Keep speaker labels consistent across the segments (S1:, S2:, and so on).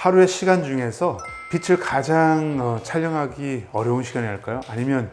S1: 하루의 시간 중에서 빛을 가장 촬영하기 어려운 시간이 할까요? 아니면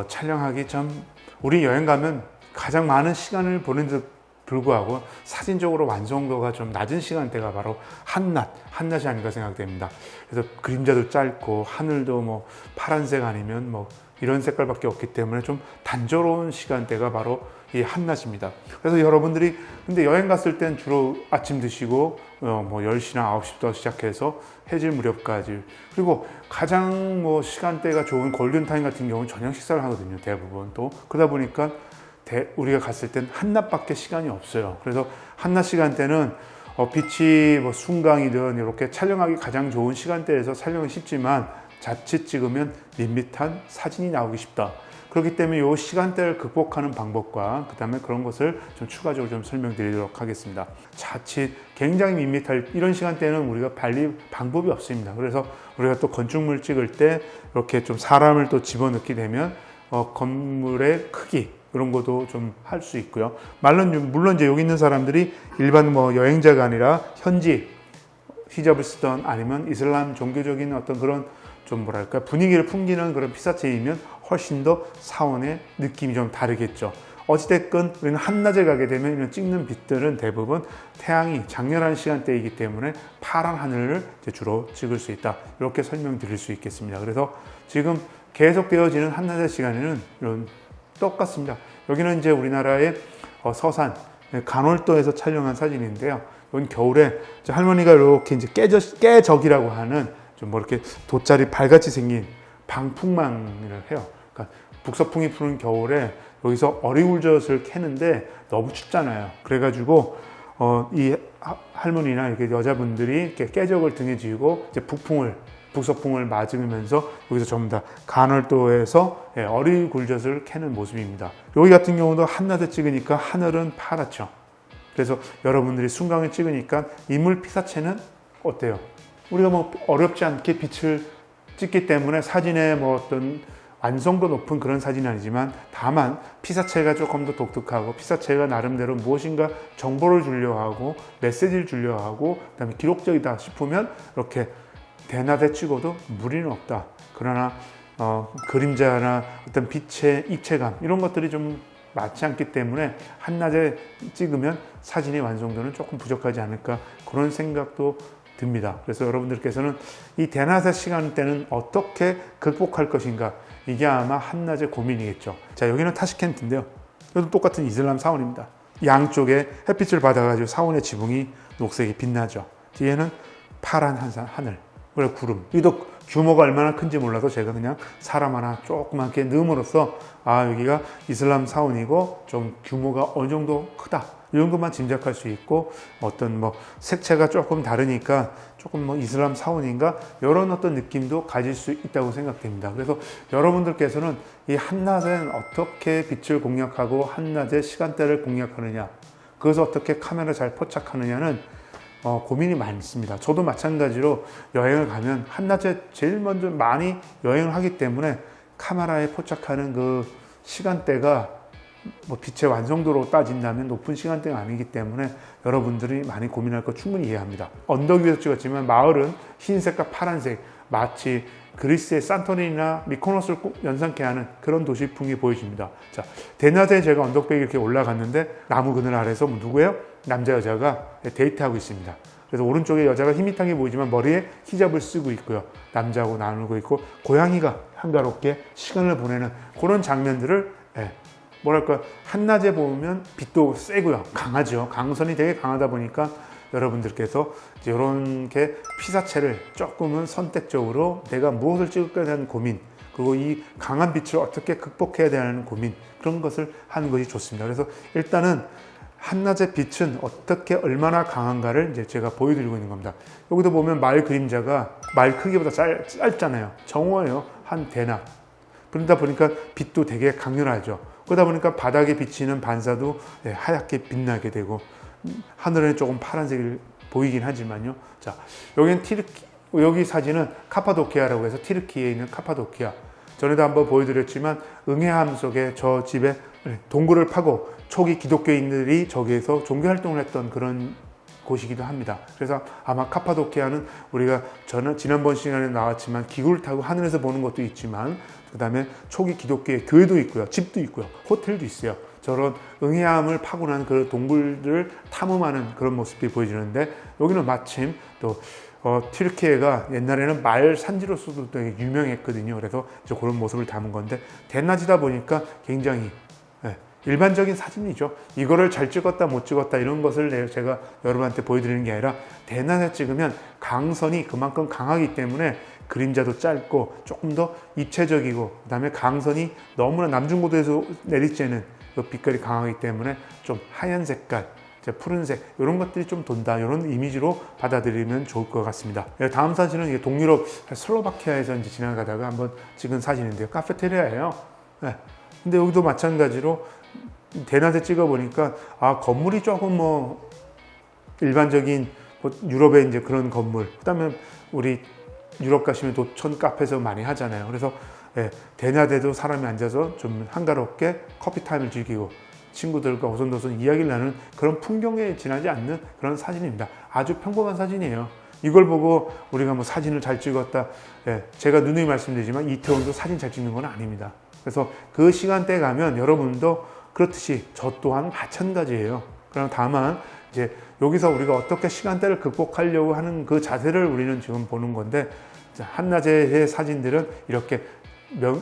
S1: 촬영하기 좀 우리 여행 가면 가장 많은 시간을 보내는데도 불구하고 사진적으로 완성도가 좀 낮은 시간대가 바로 한낮이 아닌가 생각됩니다. 그래서 그림자도 짧고 하늘도 뭐 파란색 아니면 뭐 이런 색깔밖에 없기 때문에 좀 단조로운 시간대가 바로 이 한낮입니다. 그래서 여러분들이 근데 여행 갔을 땐 주로 아침 드시고 뭐 10시나 9시부터 시작해서 해질 무렵까지, 그리고 가장 뭐 시간대가 좋은 골든타임 같은 경우는 저녁 식사를 하거든요, 대부분. 또 그러다 보니까 우리가 갔을 땐 한낮밖에 시간이 없어요. 그래서 한낮 시간대는 빛이 뭐 순강이든 이렇게 촬영하기 가장 좋은 시간대에서 촬영은 쉽지만 자칫 찍으면 밋밋한 사진이 나오기 쉽다. 그렇기 때문에 이 시간대를 극복하는 방법과 그 다음에 그런 것을 좀 추가적으로 좀 설명드리도록 하겠습니다. 자칫 굉장히 밋밋할 이런 시간대는 우리가 발리 방법이 없습니다. 그래서 우리가 또 건축물 찍을 때 이렇게 좀 사람을 또 집어넣게 되면 건물의 크기 그런 것도 좀 할 수 있고요. 물론 이제 여기 있는 사람들이 일반 뭐 여행자가 아니라 현지 히잡을 쓰던 아니면 이슬람 종교적인 어떤 그런 좀 뭐랄까 분위기를 풍기는 그런 피사체이면 훨씬 더 사원의 느낌이 좀 다르겠죠. 어찌됐건 우리는 한낮에 가게 되면 이런 찍는 빛들은 대부분 태양이 장렬한 시간대이기 때문에 파란 하늘을 주로 찍을 수 있다. 이렇게 설명드릴 수 있겠습니다. 그래서 지금 계속되어지는 한낮의 시간에는 이런 똑같습니다. 여기는 이제 우리나라의 서산 간월도에서 촬영한 사진인데요. 이건 겨울에 할머니가 이렇게 이제 깨적이라고 하는 좀 뭐 이렇게 돗자리 발같이 생긴 방풍망을 해요. 그러니까 북서풍이 부는 겨울에 여기서 어리굴젓을 캐는데 너무 춥잖아요. 그래가지고 이 할머니나 이렇게 여자분들이 이렇게 깨적을 등에 지고 이제 북서풍을 맞으면서 여기서 전부 다 간월도에서 어리굴젓을 캐는 모습입니다. 여기 같은 경우도 한낮에 찍으니까 하늘은 파랗죠. 그래서 여러분들이 순강에 찍으니까 인물 피사체는 어때요? 우리가 뭐 어렵지 않게 빛을 찍기 때문에 사진에 뭐 어떤 완성도 높은 그런 사진은 아니지만 다만 피사체가 조금 더 독특하고 피사체가 나름대로 무엇인가 정보를 주려 하고 메시지를 주려 하고 그다음에 기록적이다 싶으면 이렇게 대낮에 찍어도 무리는 없다. 그러나 그림자나 어떤 빛의 입체감 이런 것들이 좀 맞지 않기 때문에 한낮에 찍으면 사진의 완성도는 조금 부족하지 않을까 그런 생각도 듭니다. 그래서 여러분들께서는 이 대낮의 시간대는 어떻게 극복할 것인가, 이게 아마 한낮의 고민이겠죠. 자, 여기는 타시켄트인데요. 이것도 똑같은 이슬람 사원입니다. 양쪽에 햇빛을 받아가지고 사원의 지붕이 녹색이 빛나죠. 뒤에는 파란 하늘, 그리고 구름. 이것도 규모가 얼마나 큰지 몰라도 제가 그냥 사람 하나 조그맣게 넣음으로써 여기가 이슬람 사원이고 좀 규모가 어느 정도 크다. 이런 것만 짐작할 수 있고 어떤 뭐 색채가 조금 다르니까 조금 뭐 이슬람 사원인가 이런 어떤 느낌도 가질 수 있다고 생각됩니다. 그래서 여러분들께서는 이 한낮엔 어떻게 빛을 공략하고 한낮의 시간대를 공략하느냐, 그것을 어떻게 카메라 잘 포착하느냐는 고민이 많습니다. 저도 마찬가지로 여행을 가면 한낮에 제일 먼저 많이 여행을 하기 때문에 카메라에 포착하는 그 시간대가 뭐 빛의 완성도로 따진다면 높은 시간대가 아니기 때문에 여러분들이 많이 고민할 거 충분히 이해합니다. 언덕 위에서 찍었지만 마을은 흰색과 파란색, 마치 그리스의 산토리니나 미코노스를 꼭 연상케 하는 그런 도시풍이 보여집니다. 자, 대낮에 제가 언덕배기 이렇게 올라갔는데 나무 그늘 아래서 누구예요? 남자 여자가 데이트하고 있습니다. 그래서 오른쪽에 여자가 희밋하게 보이지만 머리에 히잡을 쓰고 있고요. 남자하고 나누고 있고 고양이가 한가롭게 시간을 보내는 그런 장면들을 뭐랄까 한낮에 보면 빛도 세고요. 강하죠. 강선이 되게 강하다 보니까 여러분들께서 이런 게 피사체를 조금은 선택적으로 내가 무엇을 찍을까에 대한 고민, 그리고 이 강한 빛을 어떻게 극복해야 되는 고민, 그런 것을 하는 것이 좋습니다. 그래서 일단은 한낮의 빛은 어떻게 얼마나 강한가를 이제 제가 보여드리고 있는 겁니다. 여기도 보면 말 그림자가 말 크기보다 짧잖아요. 정오예요. 한 대낮. 그러다 보니까 빛도 되게 강렬하죠. 그러다 보니까 바닥에 비치는 반사도 하얗게 빛나게 되고 하늘에는 조금 파란색이 보이긴 하지만요. 자, 여기 사진은 카파도키아라고 해서 티르키에 있는 카파도키아. 전에도 한번 보여드렸지만 응해함 속에 저 집에 동굴을 파고 초기 기독교인들이 저기에서 종교활동을 했던 그런 곳이기도 합니다. 그래서 아마 카파도키아는 우리가 저는 지난번 시간에 나왔지만 기구를 타고 하늘에서 보는 것도 있지만 그 다음에 초기 기독교의 교회도 있고요, 집도 있고요, 호텔도 있어요. 저런 응해암을 파고난 그 동굴들을 탐험하는 그런 모습이 보여지는데, 여기는 마침 또 튀르키예가 옛날에는 말 산지로서도 되게 유명했거든요. 그래서 이제 그런 모습을 담은 건데, 대낮이다 보니까 굉장히 일반적인 사진이죠. 이거를 잘 찍었다 못 찍었다 이런 것을 제가 여러분한테 보여드리는 게 아니라, 대낮에 찍으면 강선이 그만큼 강하기 때문에 그림자도 짧고 조금 더 입체적이고, 그 다음에 강선이 너무나 남중고도에서 내리쬐는 그 빛깔이 강하기 때문에 좀 하얀 색깔, 푸른색 이런 것들이 좀 돈다, 이런 이미지로 받아들이면 좋을 것 같습니다. 다음 사진은 이게 동유럽 슬로바키아에서 이제 지나가다가 한번 찍은 사진인데요, 카페테리아예요. 근데 여기도 마찬가지로 대낮에 찍어 보니까 건물이 조금 뭐 일반적인 유럽의 이제 그런 건물, 그다음에 우리 유럽 가시면 도촌 카페에서 많이 하잖아요. 그래서 대낮에도 사람이 앉아서 좀 한가롭게 커피 타임을 즐기고 친구들과 오손도손 이야기를 나누는 그런 풍경에 지나지 않는 그런 사진입니다. 아주 평범한 사진이에요. 이걸 보고 우리가 뭐 사진을 잘 찍었다, 제가 누누이 말씀드리지만 이태원도 사진 잘 찍는 건 아닙니다. 그래서 그 시간대에 가면 여러분도 그렇듯이 저 또한 마찬가지예요. 그럼 다만 이제 여기서 우리가 어떻게 시간대를 극복하려고 하는 그 자세를 우리는 지금 보는 건데, 한낮의 사진들은 이렇게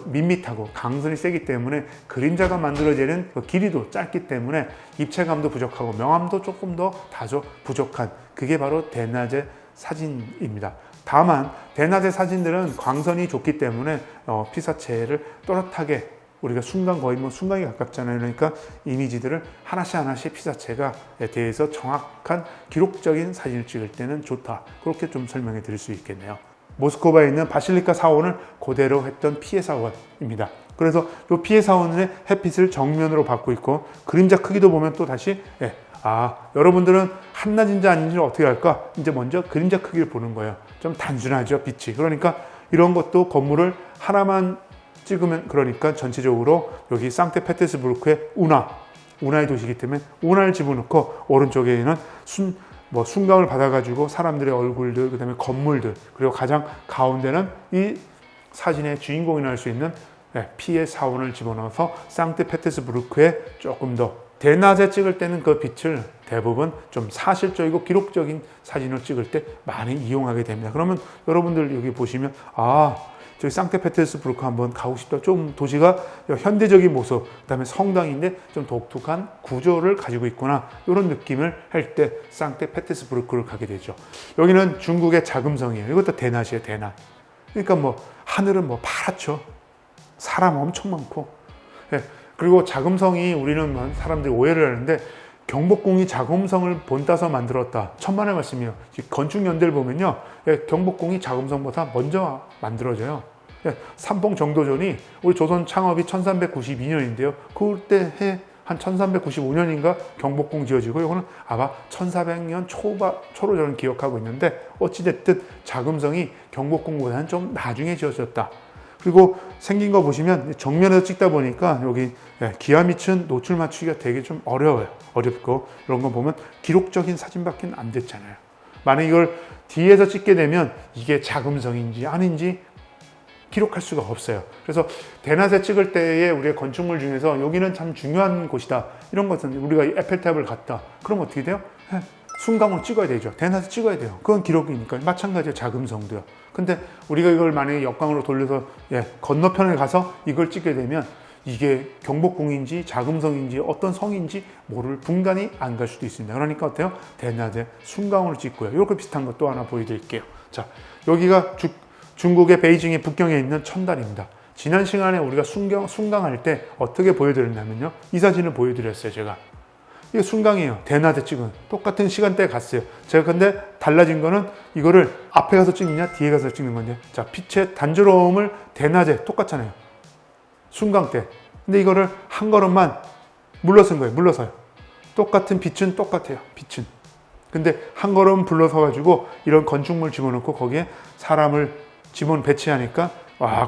S1: 밋밋하고 강선이 세기 때문에 그림자가 만들어지는 그 길이도 짧기 때문에 입체감도 부족하고 명암도 조금 더 다소 부족한, 그게 바로 대낮의 사진입니다. 다만 대낮의 사진들은 광선이 좋기 때문에 피사체를 또렷하게, 우리가 순간 거의 뭐 순간이 가깝잖아요. 그러니까 이미지들을 하나씩 피사체가 대해서 정확한 기록적인 사진을 찍을 때는 좋다, 그렇게 좀 설명해 드릴 수 있겠네요. 모스크바에 있는 바실리카 사원을 그대로 했던 피해 사원입니다. 그래서 이 피해 사원의 햇빛을 정면으로 받고 있고, 그림자 크기도 보면 또 다시 여러분들은 한낮인지 아닌지를 어떻게 할까? 이제 먼저 그림자 크기를 보는 거예요. 좀 단순하죠, 빛이. 그러니까 이런 것도 건물을 하나만 찍으면, 그러니까 전체적으로 여기 상트페테르스부르크의 운하의 도시이기 때문에 운하를 집어넣고, 오른쪽에는 순감을 받아가지고 사람들의 얼굴들, 그 다음에 건물들, 그리고 가장 가운데는 이 사진의 주인공이 날 수 있는 피해 사원을 집어넣어서 상트페테르스부르크에 조금 더 대낮에 찍을 때는 그 빛을 대부분 좀 사실적이고 기록적인 사진을 찍을 때 많이 이용하게 됩니다. 그러면 여러분들 여기 보시면 저기 상트페테르스부르크 한번 가고 싶다. 좀 도시가 현대적인 모습, 그다음에 성당인데 좀 독특한 구조를 가지고 있구나, 이런 느낌을 할 때 상트페테르스부르크를 가게 되죠. 여기는 중국의 자금성이에요. 이것도 대낮이에요, 대낮. 그러니까 뭐 하늘은 뭐 파랗죠. 사람 엄청 많고. 그리고 자금성이, 우리는 사람들이 오해를 하는데 경복궁이 자금성을 본따서 만들었다, 천만의 말씀이에요. 건축 연대를 보면요, 경복궁이 자금성보다 먼저 만들어져요. 삼봉 정도전이 우리 조선 창업이 1392년인데요. 그때 한 1395년인가 경복궁 지어지고, 이거는 아마 1400년 초로 저는 기억하고 있는데, 어찌됐든 자금성이 경복궁보다는 좀 나중에 지어졌다. 그리고 생긴 거 보시면 정면에서 찍다 보니까 여기 기와 밑은 노출 맞추기가 되게 좀 어렵고, 이런 거 보면 기록적인 사진밖에 안 됐잖아요. 만약 이걸 뒤에서 찍게 되면 이게 자금성인지 아닌지 기록할 수가 없어요. 그래서 대낮에 찍을 때에 우리의 건축물 중에서 여기는 참 중요한 곳이다, 이런 것은 우리가 에펠탑을 갔다, 그럼 어떻게 돼요? 순간으로 찍어야 되죠. 대낮에 찍어야 돼요. 그건 기록이니까. 마찬가지로 자금성도요. 근데 우리가 이걸 만약에 역광으로 돌려서 건너편에 가서 이걸 찍게 되면 이게 경복궁인지 자금성인지 어떤 성인지 모를 분간이 안 갈 수도 있습니다. 그러니까 어때요? 대낮에 순간으로 찍고요. 이렇게 비슷한 것 또 하나 보여드릴게요. 자, 여기가 중국의 베이징의 북경에 있는 천달입니다. 지난 시간에 우리가 순강할 때 어떻게 보여드렸냐면요, 이 사진을 보여드렸어요. 제가 이게 순강이에요. 대낮에 찍은 똑같은 시간대에 갔어요. 제가 근데 달라진 거는 이거를 앞에 가서 찍느냐 뒤에 가서 찍는 건데, 자, 빛의 단조로움을 대낮에 똑같잖아요, 순강 때. 근데 이거를 한 걸음만 물러선 거예요. 물러서요. 똑같은 빛은 똑같아요. 빛은. 근데 한 걸음 불러서 가지고 이런 건축물 집어넣고 거기에 사람을 배치하니까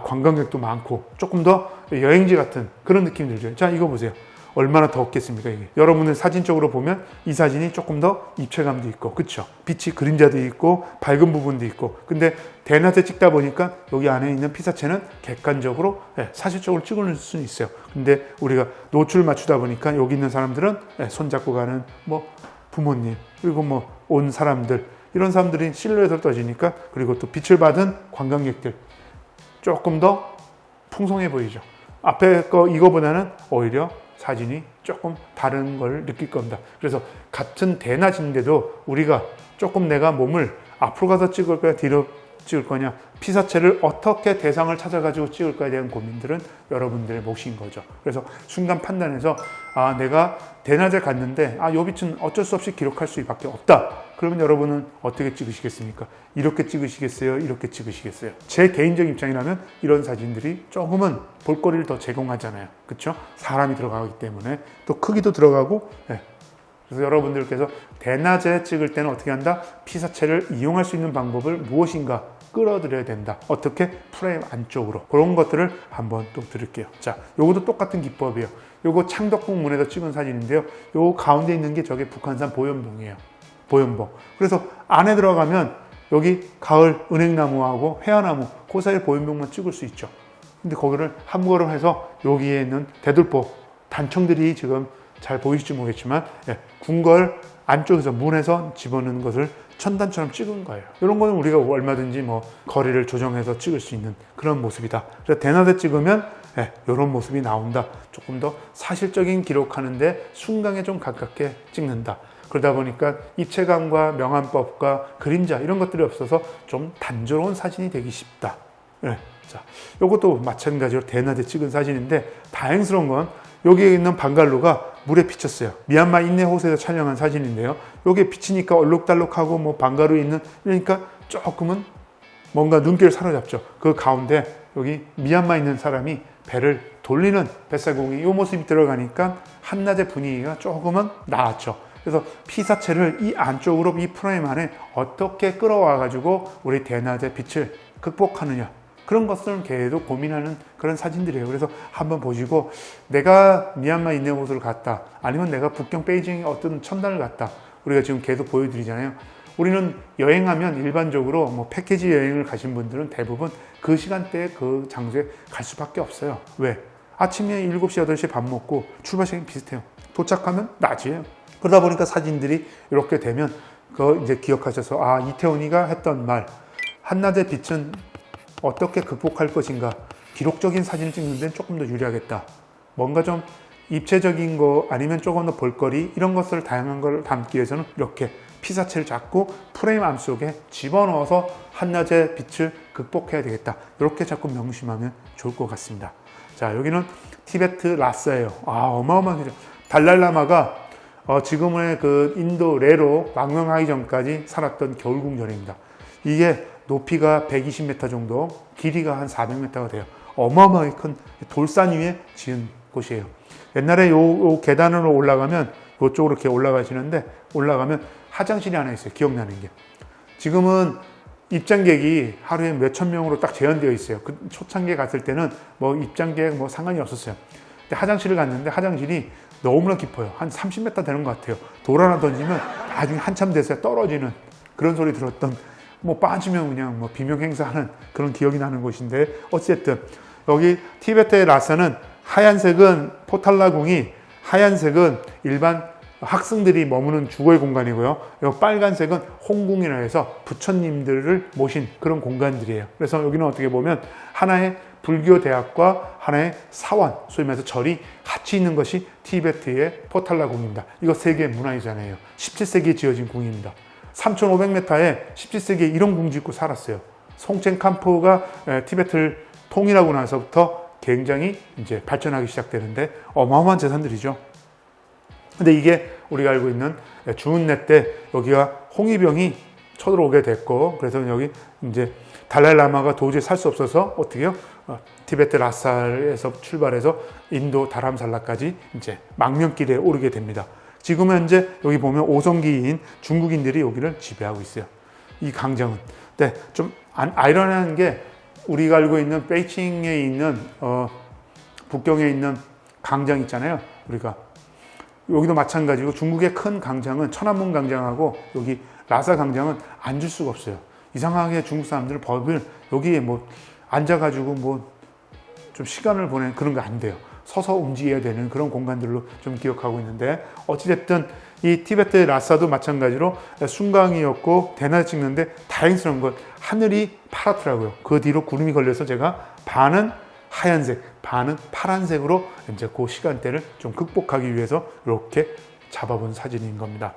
S1: 관광객도 많고 조금 더 여행지 같은 그런 느낌이 들죠. 자, 이거 보세요. 얼마나 더웠겠습니까, 이게. 여러분들 사진적으로 보면 이 사진이 조금 더 입체감도 있고, 그쵸? 빛이 그림자도 있고, 밝은 부분도 있고. 근데 대낮에 찍다 보니까 여기 안에 있는 피사체는 객관적으로, 사실적으로 찍을 수는 있어요. 근데 우리가 노출 맞추다 보니까 여기 있는 사람들은 손잡고 가는 뭐 부모님, 그리고 뭐 온 사람들, 이런 사람들이 실루엣으로 떠지니까, 그리고 또 빛을 받은 관광객들, 조금 더 풍성해 보이죠. 앞에 거 이거보다는 오히려 사진이 조금 다른 걸 느낄 겁니다. 그래서 같은 대낮인데도 우리가 조금 내가 몸을 앞으로 가서 찍을 거야, 뒤로 찍을 거냐, 피사체를 어떻게 대상을 찾아가지고 찍을 거에 대한 고민들은 여러분들의 몫인 거죠. 그래서 순간 판단해서 내가 대낮에 갔는데 요 빛은 어쩔 수 없이 기록할 수밖에 없다. 그러면 여러분은 어떻게 찍으시겠습니까? 이렇게 찍으시겠어요? 이렇게 찍으시겠어요? 제 개인적인 입장이라면 이런 사진들이 조금은 볼거리를 더 제공하잖아요. 그렇죠? 사람이 들어가기 때문에 또 크기도 들어가고. 그래서 여러분들께서 대낮에 찍을 때는 어떻게 한다? 피사체를 이용할 수 있는 방법을 무엇인가 끌어들여야 된다. 어떻게? 프레임 안쪽으로. 그런 것들을 한번 또 드릴게요. 자, 요것도 똑같은 기법이에요. 요거 창덕궁 문에서 찍은 사진인데요. 요 가운데 있는 게 저게 북한산 보현봉이에요. 보현봉. 그래서 안에 들어가면 여기 가을 은행나무하고 회화나무, 그 사이에 보현봉만 찍을 수 있죠. 근데 거기를 한 걸음 해서 여기에 있는 대들보, 단청들이 지금 잘 보이실지 모르겠지만 궁궐 안쪽에서 문에서 집어넣는 것을 천단처럼 찍은 거예요. 이런 거는 우리가 얼마든지 뭐 거리를 조정해서 찍을 수 있는 그런 모습이다. 그래서 대낮에 찍으면 이런 모습이 나온다. 조금 더 사실적인 기록하는데 순간에 좀 가깝게 찍는다. 그러다 보니까 입체감과 명암법과 그림자 이런 것들이 없어서 좀 단조로운 사진이 되기 쉽다. 자, 이것도 마찬가지로 대낮에 찍은 사진인데 다행스러운 건 여기에 있는 방갈로가 물에 비쳤어요. 미얀마 인내 호수에서 촬영한 사진인데요. 여기에 비치니까 얼룩달룩하고 뭐 방갈로에 있는, 그러니까 조금은 뭔가 눈길을 사로잡죠. 그 가운데 여기 미얀마에 있는 사람이 배를 돌리는 뱃사공이 이 모습이 들어가니까 한낮의 분위기가 조금은 나았죠. 그래서 피사체를 이 안쪽으로 이 프레임 안에 어떻게 끌어와 가지고 우리 대낮의 빛을 극복하느냐, 그런 것들은 계속 고민하는 그런 사진들이에요. 그래서 한번 보시고 내가 미얀마 인내 호수를 갔다, 아니면 내가 북경 베이징에 어떤 천단을 갔다, 우리가 지금 계속 보여드리잖아요. 우리는 여행하면 일반적으로 뭐 패키지 여행을 가신 분들은 대부분 그 시간대에 그 장소에 갈 수밖에 없어요. 왜? 아침에 7시, 8시에 밥 먹고 출발 시간이 비슷해요. 도착하면 낮이에요. 그러다 보니까 사진들이 이렇게 되면 그거 이제 기억하셔서 이태원이가 했던 말, 한낮의 빛은 어떻게 극복할 것인가, 기록적인 사진을 찍는 데는 조금 더 유리하겠다. 뭔가 좀 입체적인 거 아니면 조금 더 볼거리, 이런 것을 다양한 걸 담기 위해서는 이렇게 피사체를 잡고 프레임 안속에 집어넣어서 한낮의 빛을 극복해야 되겠다. 이렇게 자꾸 명심하면 좋을 것 같습니다. 자, 여기는 티베트 라사예요. 어마어마하죠. 달랄라마가 지금의 그 인도 레로 망명하기 전까지 살았던 겨울궁전입니다. 이게 높이가 120m 정도, 길이가 한 400m가 돼요. 어마어마하게 큰 돌산 위에 지은 곳이에요. 옛날에 요 계단으로 올라가면, 이쪽으로 이렇게 올라가시는데, 올라가면 화장실이 하나 있어요. 기억나는 게. 지금은 입장객이 하루에 몇천 명으로 딱 제한되어 있어요. 그 초창기에 갔을 때는 뭐 입장객 뭐 상관이 없었어요. 근데 화장실을 갔는데 화장실이 너무나 깊어요. 한 30m 되는 것 같아요. 돌 하나 던지면 나중에 한참 돼서 떨어지는 그런 소리 들었던, 뭐 빠지면 그냥 뭐 비명 행사하는 그런 기억이 나는 곳인데, 어쨌든 여기 티베트의 라사는 하얀색은 포탈라궁이, 하얀색은 일반 학생들이 머무는 주거의 공간이고요. 빨간색은 홍궁이라 해서 부처님들을 모신 그런 공간들이에요. 그래서 여기는 어떻게 보면 하나의 불교 대학과 하나의 사원, 소위 말해서 절이 같이 있는 것이 티베트의 포탈라궁입니다. 이거 세계 문화유산이에요. 17세기에 지어진 궁입니다. 3,500m에 17세기에 이런 궁 짓고 살았어요. 송첸캄프가 티베트를 통일하고 나서부터 굉장히 이제 발전하기 시작되는데 어마어마한 재산들이죠. 근데 이게 우리가 알고 있는 주운내 때 여기가 홍위병이 쳐들어오게 됐고, 그래서 여기 이제 달라이라마가 도저히 살 수 없어서 어떻게 해요? 티베트 라사에서 출발해서 인도 다람살라까지 이제 망명길에 오르게 됩니다. 지금 현재 여기 보면 5성기인 중국인들이 여기를 지배하고 있어요. 이 강정은. 네, 좀 아이러니한 게 우리가 알고 있는 베이징에 있는 북경에 있는 강정 있잖아요. 우리가 여기도 마찬가지고 중국의 큰 강장은 천안문 강장하고 여기 라사 강장은 앉을 수가 없어요. 이상하게 중국 사람들은 법을 여기에 뭐 앉아가지고 뭐 좀 시간을 보내는 그런 거 안 돼요. 서서 움직여야 되는 그런 공간들로 좀 기억하고 있는데 어찌됐든 이 티베트 라사도 마찬가지로 순강이었고 대낮에 찍는데 다행스러운 건 하늘이 파랗더라고요. 그 뒤로 구름이 걸려서 제가 반은 하얀색, 반은 파란색으로 이제 그 시간대를 좀 극복하기 위해서 이렇게 잡아본 사진인 겁니다.